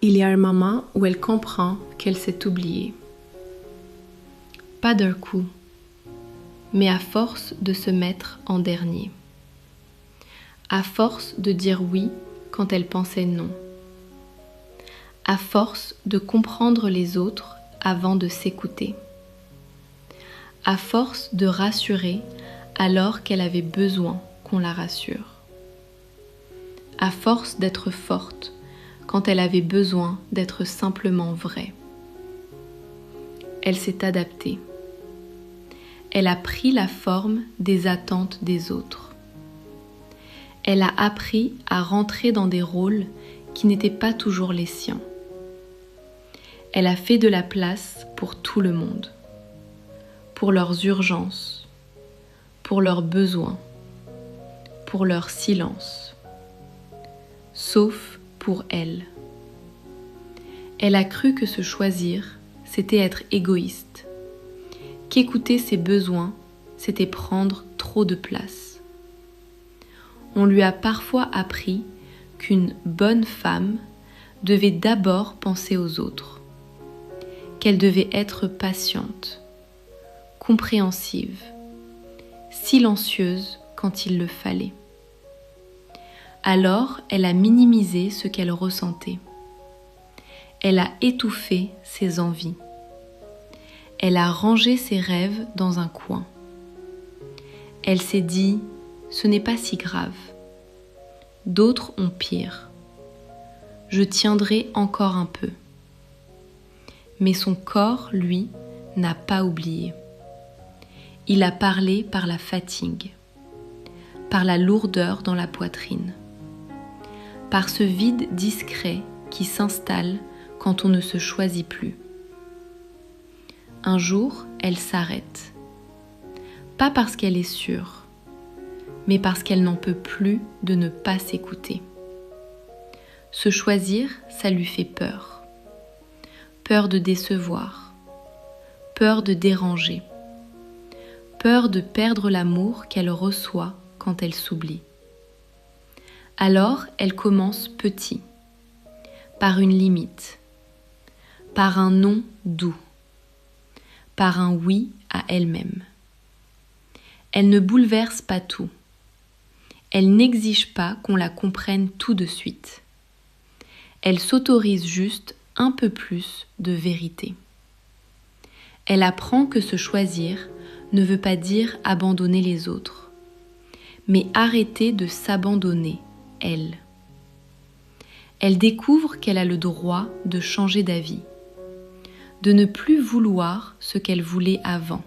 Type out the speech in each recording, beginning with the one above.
Il y a un moment où elle comprend qu'elle s'est oubliée. Pas d'un coup, mais à force de se mettre en dernier. À force de dire oui quand elle pensait non. À force de comprendre les autres avant de s'écouter. À force de rassurer alors qu'elle avait besoin qu'on la rassure. À force d'être forte quand elle avait besoin d'être simplement vraie. Elle s'est adaptée. Elle a pris la forme des attentes des autres. Elle a appris à rentrer dans des rôles qui n'étaient pas toujours les siens. Elle a fait de la place pour tout le monde, pour leurs urgences, pour leurs besoins, pour leur silence, sauf pour elle. Elle a cru que se choisir, c'était être égoïste, qu'écouter ses besoins, c'était prendre trop de place. On lui a parfois appris qu'une bonne femme devait d'abord penser aux autres, qu'elle devait être patiente, compréhensive, silencieuse quand il le fallait. Alors, elle a minimisé ce qu'elle ressentait. Elle a étouffé ses envies. Elle a rangé ses rêves dans un coin. Elle s'est dit « ce n'est pas si grave. D'autres ont pire. Je tiendrai encore un peu. » Mais son corps, lui, n'a pas oublié. Il a parlé par la fatigue, par la lourdeur dans la poitrine, par ce vide discret qui s'installe quand on ne se choisit plus. Un jour, elle s'arrête, pas parce qu'elle est sûre, mais parce qu'elle n'en peut plus de ne pas s'écouter. Se choisir, ça lui fait peur. Peur de décevoir, peur de déranger, peur de perdre l'amour qu'elle reçoit quand elle s'oublie. Alors, elle commence petit, par une limite, par un non doux, par un oui à elle-même. Elle ne bouleverse pas tout. Elle n'exige pas qu'on la comprenne tout de suite. Elle s'autorise juste un peu plus de vérité. Elle apprend que se choisir ne veut pas dire abandonner les autres, mais arrêter de s'abandonner, elle. Elle découvre qu'elle a le droit de changer d'avis, de ne plus vouloir ce qu'elle voulait avant,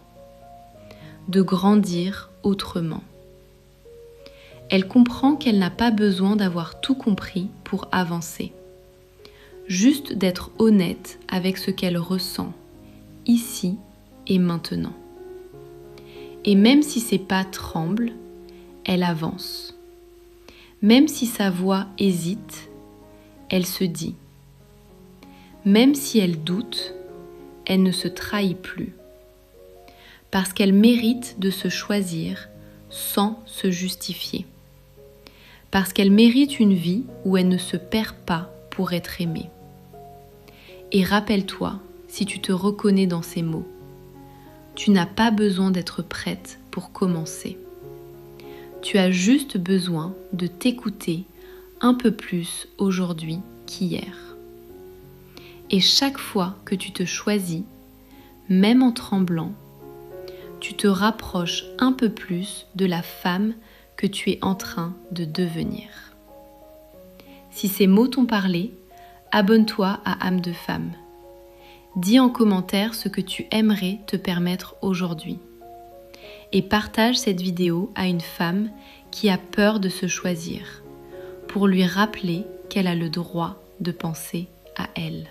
de grandir autrement. Elle comprend qu'elle n'a pas besoin d'avoir tout compris pour avancer, juste d'être honnête avec ce qu'elle ressent, ici et maintenant. Et même si ses pas tremblent, elle avance. Même si sa voix hésite, elle se dit. Même si elle doute, elle ne se trahit plus. Parce qu'elle mérite de se choisir sans se justifier. Parce qu'elle mérite une vie où elle ne se perd pas pour être aimée. Et rappelle-toi, si tu te reconnais dans ces mots, tu n'as pas besoin d'être prête pour commencer. Tu as juste besoin de t'écouter un peu plus aujourd'hui qu'hier. Et chaque fois que tu te choisis, même en tremblant, tu te rapproches un peu plus de la femme que tu es en train de devenir. Si ces mots t'ont parlé, abonne-toi à Âme de Femme. Dis en commentaire ce que tu aimerais te permettre aujourd'hui. Et partage cette vidéo à une femme qui a peur de se choisir, pour lui rappeler qu'elle a le droit de penser à elle.